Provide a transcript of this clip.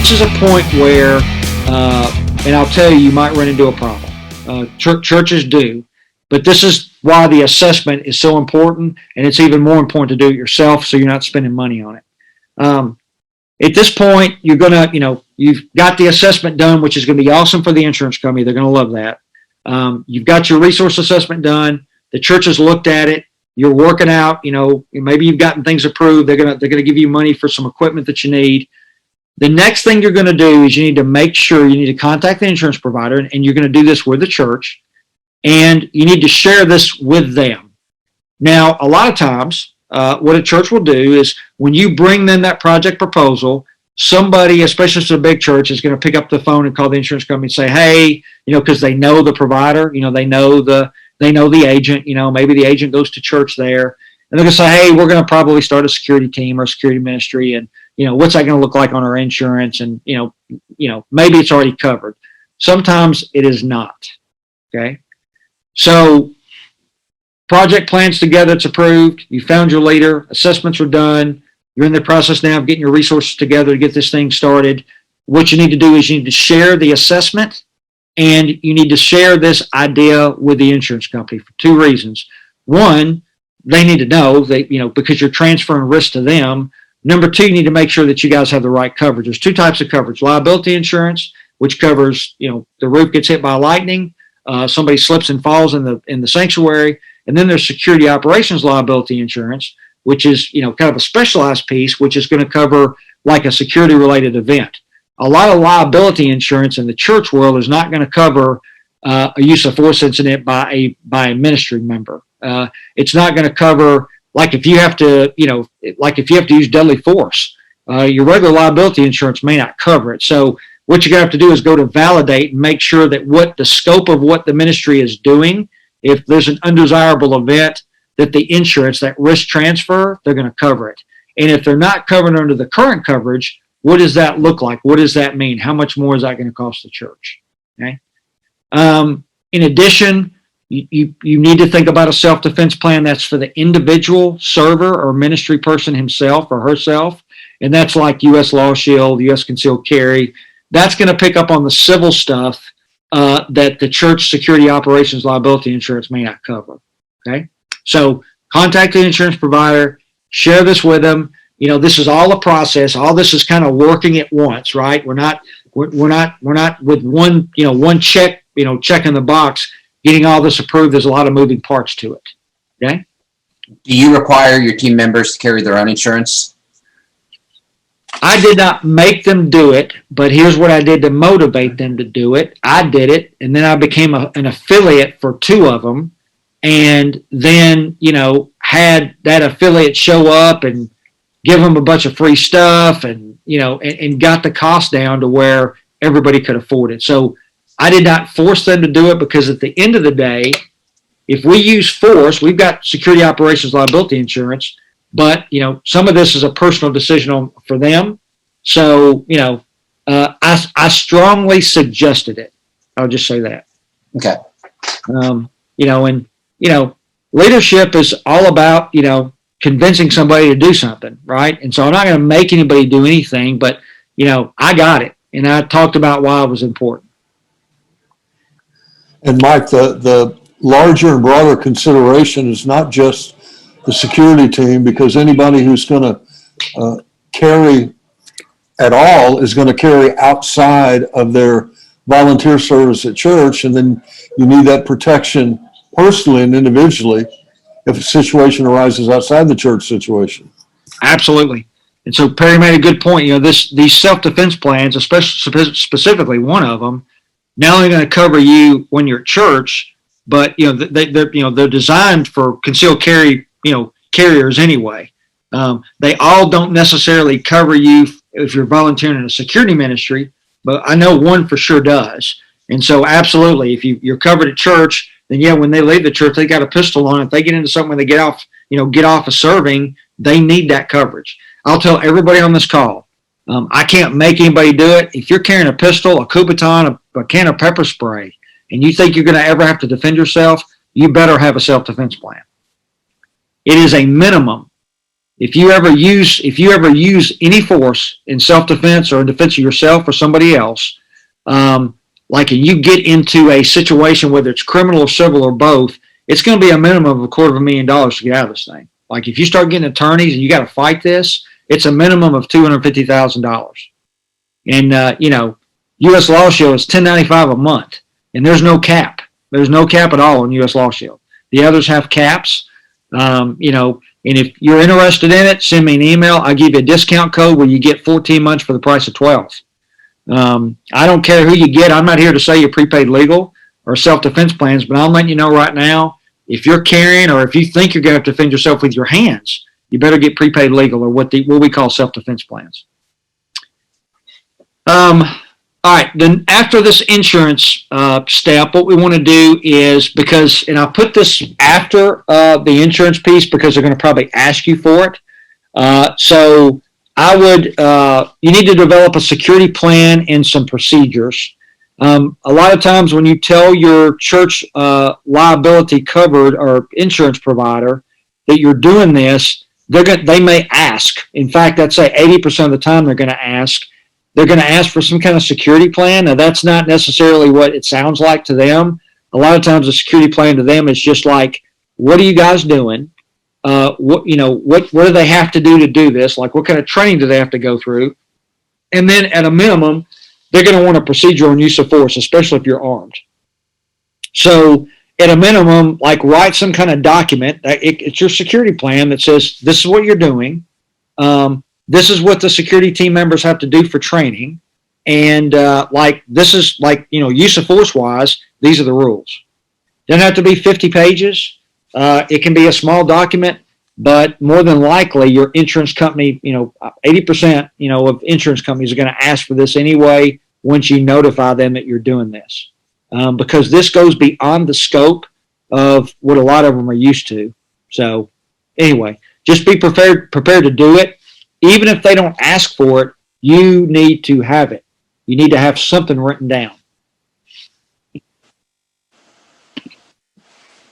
this is a point where, and I'll tell you, you might run into a problem. Churches do, but this is why the assessment is so important, and it's even more important to do it yourself so you're not spending money on it. At this point, you're going to, you've got the assessment done, which is going to be awesome for the insurance company. They're going to love that. You've got your resource assessment done. The church has looked at it. You're working out, maybe you've gotten things approved. They're going to give you money for some equipment that you need. The next thing you're going to do is you need to make sure you need to contact the insurance provider, and you're going to do this with the church, and you need to share this with them. Now, a lot of times, what a church will do is when you bring them that project proposal, somebody, especially if it's a big church, is going to pick up the phone and call the insurance company and say, hey, because they know the provider, they know the agent, maybe the agent goes to church there, and they're going to say, hey, we're going to probably start a security team or a security ministry, and what's that going to look like on our insurance? And, maybe it's already covered. Sometimes it is not. Okay. So project plans together, it's approved. You found your leader, assessments are done. You're in the process now of getting your resources together to get this thing started. What you need to do is you need to share the assessment, and you need to share this idea with the insurance company for two reasons. One, they need to know that, because you're transferring risk to them. Number two, you need to make sure that you guys have the right coverage. There's two types of coverage: liability insurance, which covers, the roof gets hit by lightning, somebody slips and falls in the sanctuary, and then there's security operations liability insurance, which is, kind of a specialized piece, which is going to cover like a security related event. A lot of liability insurance in the church world is not going to cover a use of force incident by a ministry member. It's not going to cover, like if you have to, use deadly force, your regular liability insurance may not cover it. So what you're going to have to do is go to validate and make sure that what the scope of what the ministry is doing, if there's an undesirable event, that the insurance, that risk transfer, they're going to cover it. And if they're not covered under the current coverage, what does that look like? What does that mean? How much more is that going to cost the church? Okay. In addition, you need to think about a self-defense plan that's for the individual server or ministry person himself or herself. And that's like U.S. Law Shield, U.S. Concealed Carry. That's going to pick up on the civil stuff that the church security operations liability insurance may not cover. Okay. So contact the insurance provider, share this with them. This is all a process. All this is kind of working at once, right? We're not with one, one check, checking the box, getting all this approved. There's a lot of moving parts to it. Okay. Do you require your team members to carry their own insurance? I did not make them do it, but here's what I did to motivate them to do it. I did it, and then I became an affiliate for two of them, and then, had that affiliate show up and give them a bunch of free stuff and, and got the cost down to where everybody could afford it. So I did not force them to do it, because at the end of the day, if we use force, we've got security operations liability insurance, but, some of this is a personal decision for them. So, I strongly suggested it. I'll just say that. Okay. Leadership is all about, convincing somebody to do something, right? And so I'm not going to make anybody do anything, but, I got it. And I talked about why it was important. And Mike, the larger and broader consideration is not just the security team, because anybody who's going to carry at all is going to carry outside of their volunteer service at church. And then you need that protection personally and individually if a situation arises outside the church situation. Absolutely. And so Perry made a good point. These self-defense plans, especially specifically one of them, not only going to cover you when you're at church, but they're designed for concealed carry carriers anyway. They all don't necessarily cover you if you're volunteering in a security ministry, but I know one for sure does. And so absolutely, if you're covered at church, then when they leave the church, they got a pistol on. If they get into something when they get off of serving, they need that coverage. I'll tell everybody on this call, I can't make anybody do it. If you're carrying a pistol, a Kubotan, a can of pepper spray, and you think you're going to ever have to defend yourself, you better have a self-defense plan. It is a minimum if you ever use any force in self-defense or in defense of yourself or somebody else, like you get into a situation, whether it's criminal or civil or both, it's going to be a minimum of $250,000 to get out of this thing. Like if you start getting attorneys and you got to fight this, it's a minimum of $250,000. And U.S. Law Shield is $10.95 a month, and there's no cap. There's no cap at all on U.S. Law Shield. The others have caps. And if you're interested in it, send me an email. I'll give you a discount code where you get 14 months for the price of 12. I don't care who you get. I'm not here to say you're prepaid legal or self-defense plans, but I'm letting you know right now, if you're carrying or if you think you're going to have to defend yourself with your hands, you better get prepaid legal or what we call self-defense plans. All right, then after this insurance step, what we want to do is and I put this after the insurance piece because they're going to probably ask you for it. So I would, you need to develop a security plan and some procedures. A lot of times when you tell your church liability covered or insurance provider that you're doing this, they may ask. In fact, I'd say 80% of the time they're going to ask. They're going to ask for some kind of security plan. Now, that's not necessarily what it sounds like to them. A lot of times a security plan to them is just like, what are you guys doing? What do they have to do this? Like, what kind of training do they have to go through? And then at a minimum, they're going to want a procedure on use of force, especially if you're armed. So at a minimum, like write some kind of document. It's your security plan that says, this is what you're doing. This is what the security team members have to do for training. And this is use of force wise, these are the rules. Doesn't have to be 50 pages. It can be a small document, but more than likely your insurance company, 80%, of insurance companies are going to ask for this anyway once you notify them that you're doing this. Because this goes beyond the scope of what a lot of them are used to. So anyway, just be prepared to do it. Even if they don't ask for it, you need to have it. You need to have something written down.